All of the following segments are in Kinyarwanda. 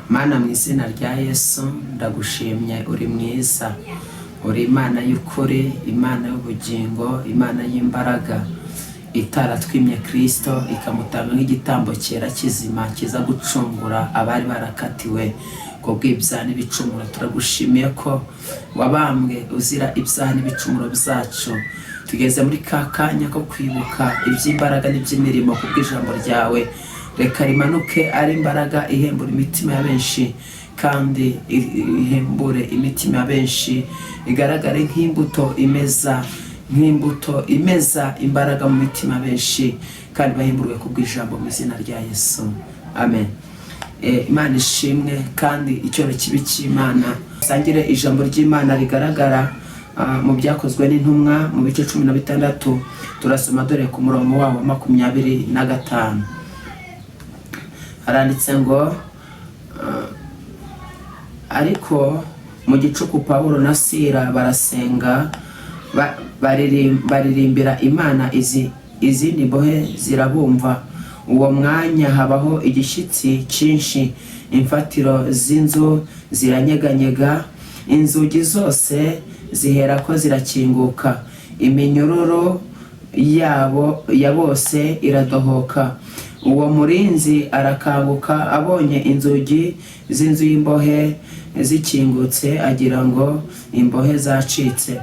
Mana mu izina rya Yesu ndagushimye, uri mwiza, uri Imana y'ukuri, Imana y'ubugingo, Imana y'imbaraga itaratwimye Kristo ikamutanga nk'igitambo cyera kizima kiza gucungura abari barakatiwe kubw'ibyaha n'ibicumuro. Turagushimiye ko wabambwe uzira ibyaha n'ibicumuro byacu. Tugeze muri ka kanya ko kwibuka iby'imbaraga n'iby'imirimo kubw'ijambo ryawe. Reka rimanuke ari imbaraga ihembura imitima ya benshi, kandi ihembure imitima ya benshi, igaragare nk'imbuto imeza imbaraga mu mitima benshi, kandi bahemburwe kubw'ijambo mu izina rya Yesu, amen. Imana ishimwe, kandi icyoro kibi cy'Imana. Sangire ijambo ry'Imana rigaragara mu byakozwe n'intumwa mu bice 16. Turasoma dore ku murongo wawo 25. Haranditse ngo ariko mu gicuku Pawulo na Sila barasenga, baririmbira Imana, izindi mbohe zirabumva. Uwo mwanya habaho igishyitsi cyinshi, imfatiro z'inzu ziranyeganyega, inzugi zose ziherako zirakinguka, iminyururu ya bose iradohoka. Uwo murinzi arakanguka abonye inzugi z'inzu y'imbohe zikingutse, agira ngo imbohe zacitse.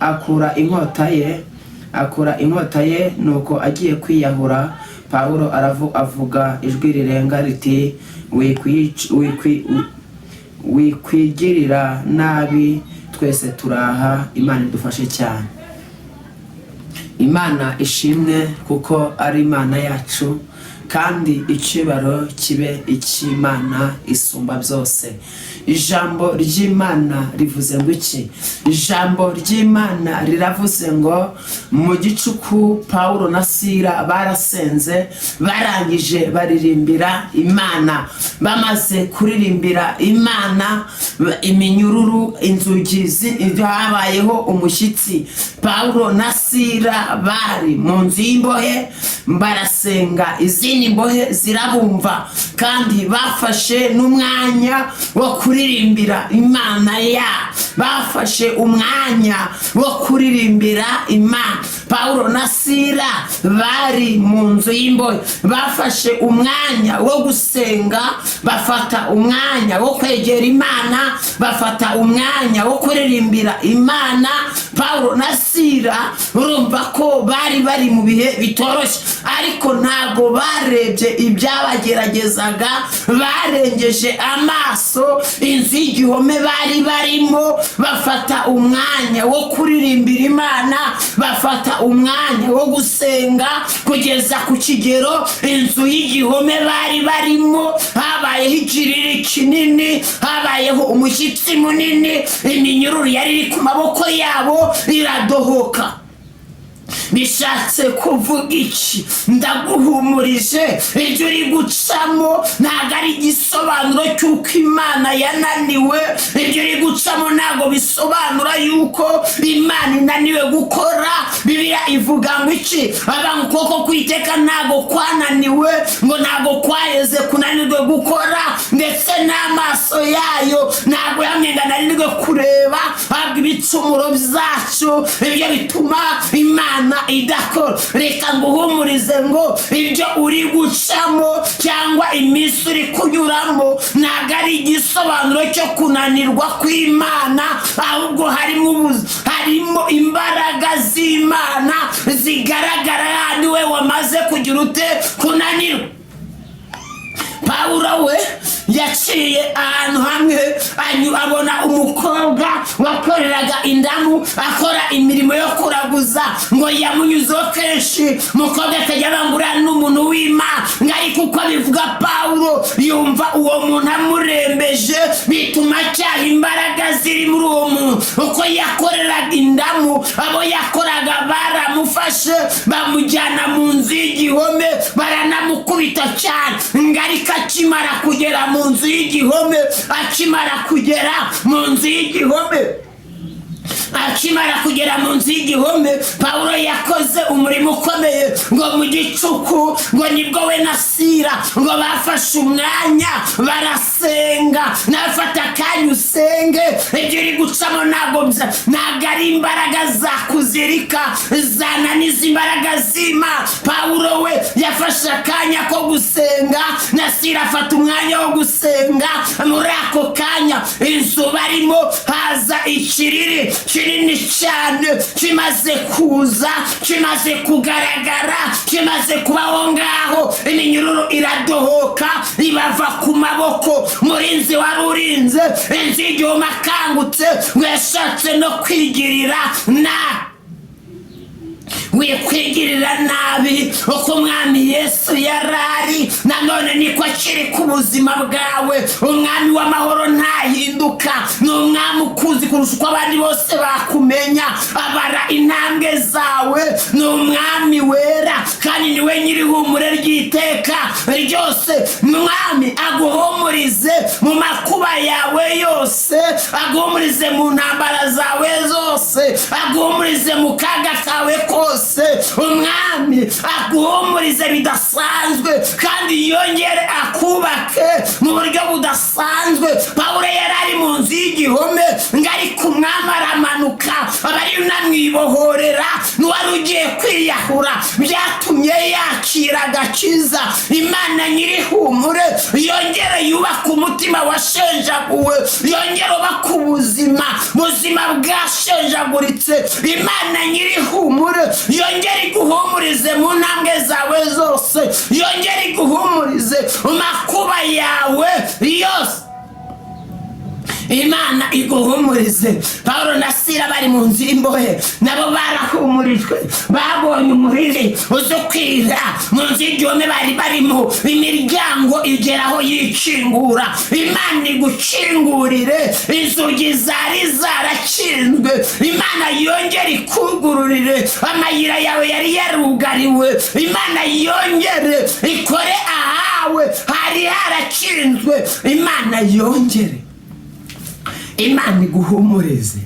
Akura inkota ye, nuko agiye kwiyahura. Pawulo avuga ijwi rirenga riti, wikwigirira nabi, twese turaha. Imana idufashe cyane. Imana ishimwe kuko ari Imana yacu, kandi icyubahiro kibe icy'Imana isumba byose. Ijambo ry'Imana rivuze ngo iki? Ijambo ry'Imana riravuze ngo mu gicuku Pawulo na Sila barasenze, barangije baririmbira Imana. Bamaze kuririmbira Imana, iminyururu, inzugi, habayeho umushyitsi. Pawulo na Sila bari mu nzu y'imbohe barasenga, izindi mbohe zirabumva, kandi bafashe n'umwanya wo kuririmbira Imana bafashe umwanya wo kuririmbira Imana. Pawulo na Sila bari mu nzu y'imbohe, bafashe umwanya wo gusenga, bafata umwanya wo kwegera Imana, bafata umwanya wo kuririmbira Imana. Pawulo na Sila urumva ko bari mu bihe bitoroshye, ariko ntabwo barebye ibyabageragezaga, barengeje amaso inzu y'igihome bari barimo. Bafata umwanya wo kuririmbira Imana, bafata umwanya wo gusenga, kugeza ku kigero inzu y'igihome bari barimo habayeho ikiriri kinini, habayeho umushyitsi munini, iminyururu yari iri ku maboko yabo iradohoka. Bishatse kuvuga iki? Ndaguhumurije, ibyo uri gucamo ntabwo ari igisobanuro cy'uko Imana yananiwe. Ibyo uri gucamo ntabwo bisobanura yuko Imana inaniwe gukora. Bibiliya ivuga ngo iki? Abanga ukuboko kw'Iteka ntabwo kwananiwe, ngo ntabwo kwaheze kunanirwe gukora, ndetse n'amaso yayo ntabwo yananirwe kureba ahubwo ibicumuro byacu ibyo bituma Imana idakora. Reka nguhumurize ngo ibyo uri gucamo cyangwa iminsi uri kunyuramo ntabwo ari igisobanuro cyo kunanirwa kw'Imana, ahubwo harimo imbaraga z'Imana zigaragara handi we wamaze kugira ute kunanirwa. Pawulo we yaciye ahantu hamwe, abona umukobwa wakoreraga indamu akora imirimo yo kuraguza, ngo yamunyuzeho kenshi. Umukobwa akajya bangura n'umuntu w'Imana, ngo ariko uko bivuga Pawulo yumva uwo muntu amurembeje, bituma cyaha imbaraga ziri muri uwo muntu. Uko yakoreraga indamu, abo yakoraga baramufashe bamujyana mu nzu y'igihome, baranamukubita cyane. Ngarika akimara kugera mu nzu y'igihome, akimara kugera mu nzu y'igihome, Pawulo yakoze umurimo ukomeye ngo mu gicuku ngo nibwo we na Sila ngo bafashe umwanya barasenga. Nafata akanya usenge, ibyo uri gucamo ntabwo ari imbaraga zakuzirika, zananiza imbaraga z'Imana. Pawulo we yafashe akanya ko gusenga, na Sila afata umwanya wo gusenga. Muri ako kanya inzu barimo haza ikiriri kinini cyane, kimaze kuza, kimaze kugaragara, kimaze kubaho ngaho. Iminyururu iradohoka ibava ku maboko. Murinzi wari urinze inzu y'igihome akangutse ngo yashatse no kwigirira wikwigirira nabi uko Umwami Yesu yarari, nanone niko akiri ku buzima bwawe. Umwami w'amahoro ntahinduka, ni umwami ukuzi kurusha uko abandi bose bakumenya, abara intambwe zawe. Ni umwami wera kandi niwe nyir'ihumure ry'iteka ryose. Umwami aguhumurize mu makuba yawe yose, aguhumurize mu ntambara zawe zose, aguhumurize mu kaga kawe kose. Umwami aguhumurize bidasanzwe kandi yongere akubake mu buryo budasanzwe. Pawulo yari ari mu nzu y'igihome ngo ariko umwami aramanuka, abari unamwibohorera n'uwari ugiye kwiyahura. Byatumye yakira agakiza. Imana nyir'ihumure yongere yubaka umutima washenjaguwe, yongere ubaka ubuzima bwashenjaguritse. Imana nyir'ihumure yongere iguhumurize mu ntambwe zawe zose, yongere iguhumurize mu makuba yawe yose. Imana iguhumurize. Pawulo na Sila bari mu nzu y'imbohe, nabo barahumurijwe, babonye umuriri uzukwira mu nzu y'igihome bari barimo. Imiryango igeraho yikingura. Imana igukingurire inzugi zari zarakinzwe. Imana yongere ikugururire amayira yawe yari yarugariwe. Imana yongere ikore ahawe hari harakinzwe. Imana yongere, Imana iguhumurize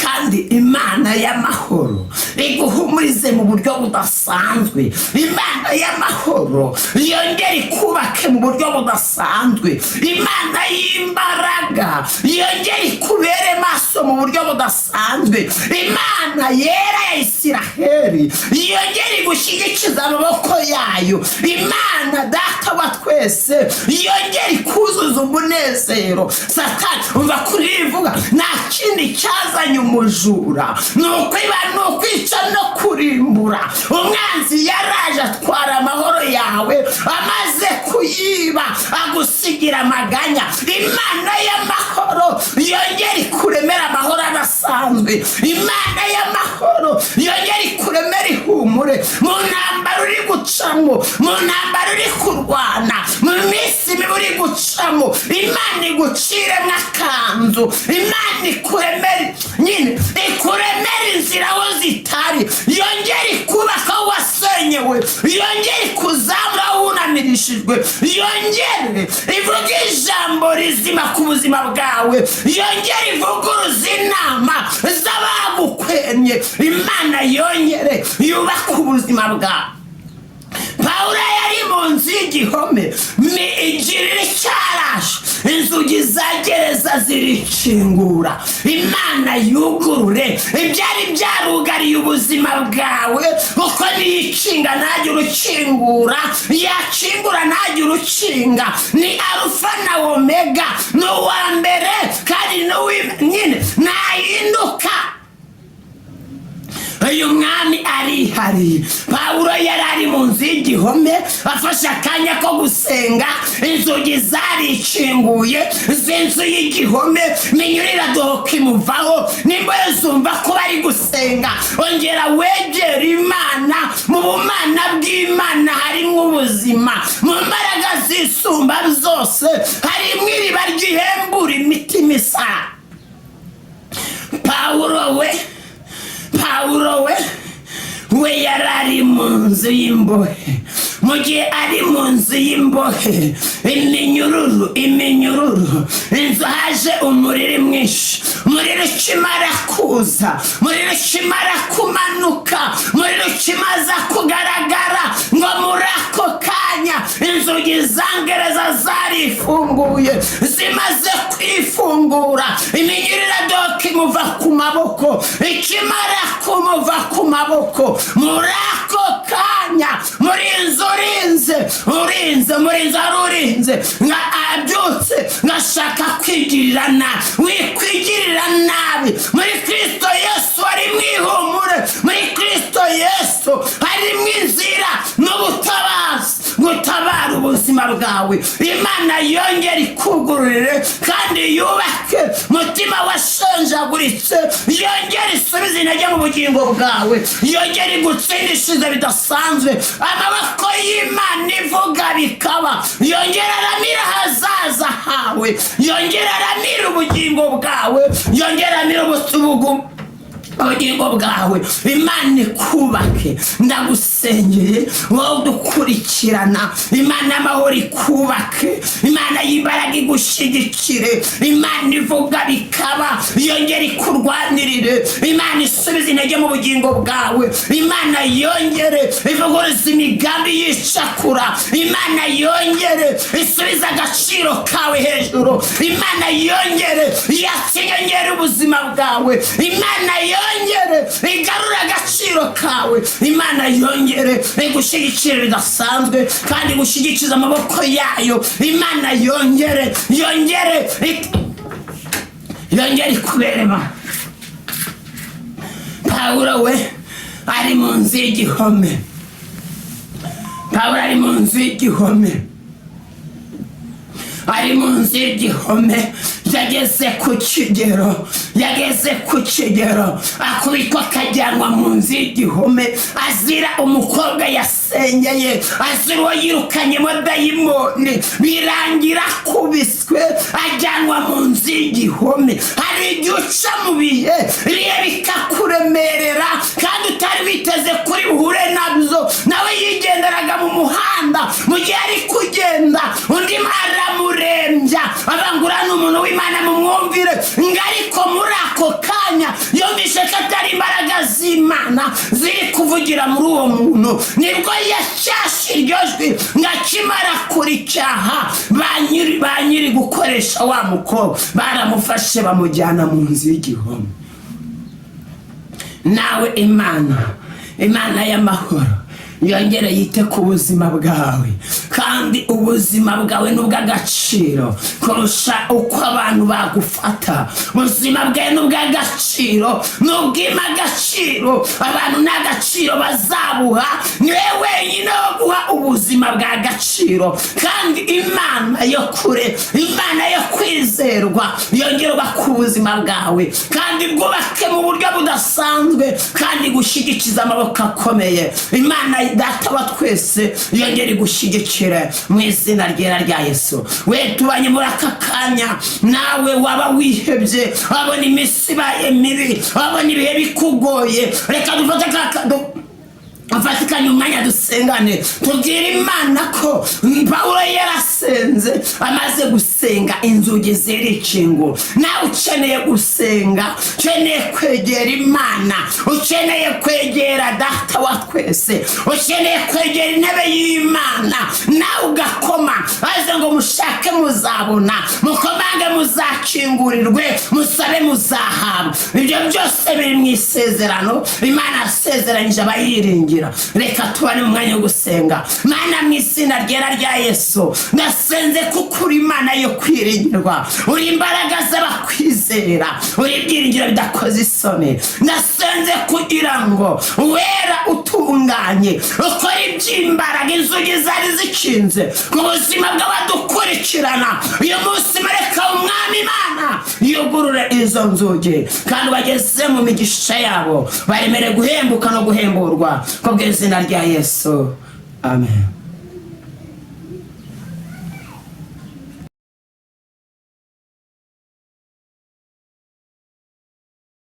kandi Imana y'amahoro iguhumurize mu buryo budasanzwe. Imana y'amahoro yongere ikubake mu buryo budasanzwe. Imana y'imbaraga yongere ikubere maso mu buryo budasanzwe. Imana yera ya Isiraheli yongere igushyigikiza amaboko yayo. Imana data wa twese yongere ikuzuza umunezero. Satani umva kurivuga, nta kindi cyazanye umujura, ni ukwiba, ni ukwica no kurimbura. Umwanzi yaraje atwara amahoro yawe, amaze kuyiba agusigira amaganya. Imana y'amahoro yongere ikuremera amahoro adasanzwe. Imana y'amahoro yongere ikuremera ihumure mu ntambara uri gucamo, mu ntambara uri kurwana, mu minsi mibi uri gucamo. Imana iguciremo akanzu, Imana ikuremere nyine, ikuremere inzira aho zitari, yongere ikubaka aho wasenyewe, yongere ikuzamura aho unamirishijwe, yongere ivuge ijambo rizima ku buzima bwawe, yongere ivuguruza inama z'abagukwemye. Imana yongere yubaka ubuzima bwawe. Pawulo yari mu nzu y'igihome, igiriri cyarashe, inzugi za gereza zirikingura. Imana yugurure ibyari byarugariye ubuzima bwawe, kuko niyikinga ntajya urukingura, yakingura ntajya urukinga. Ni Alufa na Omega, ni uwa mbere kandi nyine ntahinduka. Uyu mwami arihari. Pawulo yari ari mu nzu y'igihome afashe akanya ko gusenga, inzugi zarikinguye z'inzu y'igihome, iminyururu iradohoka imuvaho. Nimba zumva ko bari gusenga, ongera wegera Imana. Mu bumana bw'Imana harimo ubuzima, mu mbaraga zisumba zose harimo iriba ryihembura imitima isa. Pawulo we yari ari mu nzu y'imbohe. Mu gihe ari mu nzu y'imbohe, iminyururu, inzu haje umuriro mwinshi, umuriro ukimara kuza, umuriro ukimara kumanuka, umuriro ukimaza kugaragara, ngo muri ako kanya inzugi za gereza zarifunguye, zimaze kwifungura, iminyururu iradoka imuva ku maboko, ikimara kumuva ku maboko, muri ako kanya murinzi wari urinze nga abyutse ngashaka kwigirira nabi, wikwigirira nabi. Muri Kristo Yesu hari mwihumure, muri Kristo Yesu harimo inzira n'ubutabazi gutabara ubuzima bwawe. Imana yongera ikugururire kandi yubake mutima washenjaguritse, yongera isubize intege mu bugingo bwawe, yongera igutsindishize bidasanzwe. Amaboko y'Imana ivuga bikaba, yongera aramira ahazaza hawe, yongera aramira ubugingo bwawe, yongera aramira ubugingo bwawe. Imana ikubake, ndagusengeye wowe udukurikirana. Imana y'amahoro ikubake, Imana y'imbaraga igushyigikire, Imana ivuga bikaba, yongera ikurwanirire, Imana isubize intege mu bugingo bwawe, Imana yongere ivuguruza imigambi y'icakura, Imana yongere isubize agaciro kawe hejuru, Imana yongere yakinyongere ubuzima bwawe, Imana yongere igarura agaciro kawe, Imana yongere igushyigikire bidasanzwe kandi igushyigikiriza amaboko yayo. Imana yongere ikuberema. Pawulo we ari mu nzu y'igihome, Pawulo ari mu nzu y'igihome, ari mu nzu y'igihome. Yageze ku kigero akubitwa akajyanwa mu nzu y'igihome, azira umukobwa yasengeye, azira uwo yirukanyemo dayimoni, birangira akubiswe ajyanwa mu nzu y'igihome. Hari igihe uca mu bihe biriya bikakuremerera kandi utari witeze kuri buhure nabyo. Nawe yigenderaga mu muhanda, mu gihe ari kugenda undi aramurembya, abangura n'umuntu w'Imana mumwumvire. Ariko muri ako kanya yumvise ko atari imbaraga z'Imana ziri kuvugira muri uwo muntu, nibwo yashashe iryo jwi ngakimara kuricyaha. Ba nyiri gukoresha wa mukobwa baramufashe bamujyana mu nzu y'igihome. Nawe Imana y'amahoro yongere yite ku buzima bwawe, kandi ubuzima bwawe n'ubw'agaciro kurusha uko abantu bagufata. Ubuzima bwawe n'ubw'agaciro, n'ubwima agaciro, abantu n'agaciro bazabuha, niwe wenyine wo guha ubuzima bw'agaciro. Kandi Imana yo kure, Imana yo kwizerwa yongerwa ku buzima bwawe kandi bwubake mu buryo budasanzwe kandi gushyigikiza amaboko akomeye. Imana Data wa twese yongera igushyigikire mu izina ryera rya Yesu. We tubanye muri aka kanya, nawe waba wihebye, wabona iminsi ibaye mibi, wabona ibihe bikugoye, reka dufatikanye umwanya dusengane, tubwire Imana ko Pawulo yarasenze, amaze gusenga inzugi zirikingo. Nawe ukeneye gusenga, ukeneye kwegera Imana, ukeneye kwegera Data wa twese, ukeneye kwegera intebe y'Imana, nawe ugakoma, maze ngo mushake muzabona, mukomange muzakingurirwe, musabe muzahabwa. Ibyo byose biri mu isezerano Imana yasezeranyije abayiringira. Reka tubane mu mwanya wo gusenga. Mana, mu izina ryera rya Yesu, ndasenze kuko uri Imana yo kwiringirwa, uri imbaraga z'abakwizera, uri ibyiringiro bidakoze isoni. Ndasenze kugira ngo wera utunganye ukora iby'imbaraga inzugi zari zikinze ku buzima bw'abadukurikirana. Uyu munsi mareka umwami Imana yugurure izo nzugi kandi bageze mu migisha yabo, baremere guhembuka no guhemburwa ku bw'izina rya Yesu. Amen.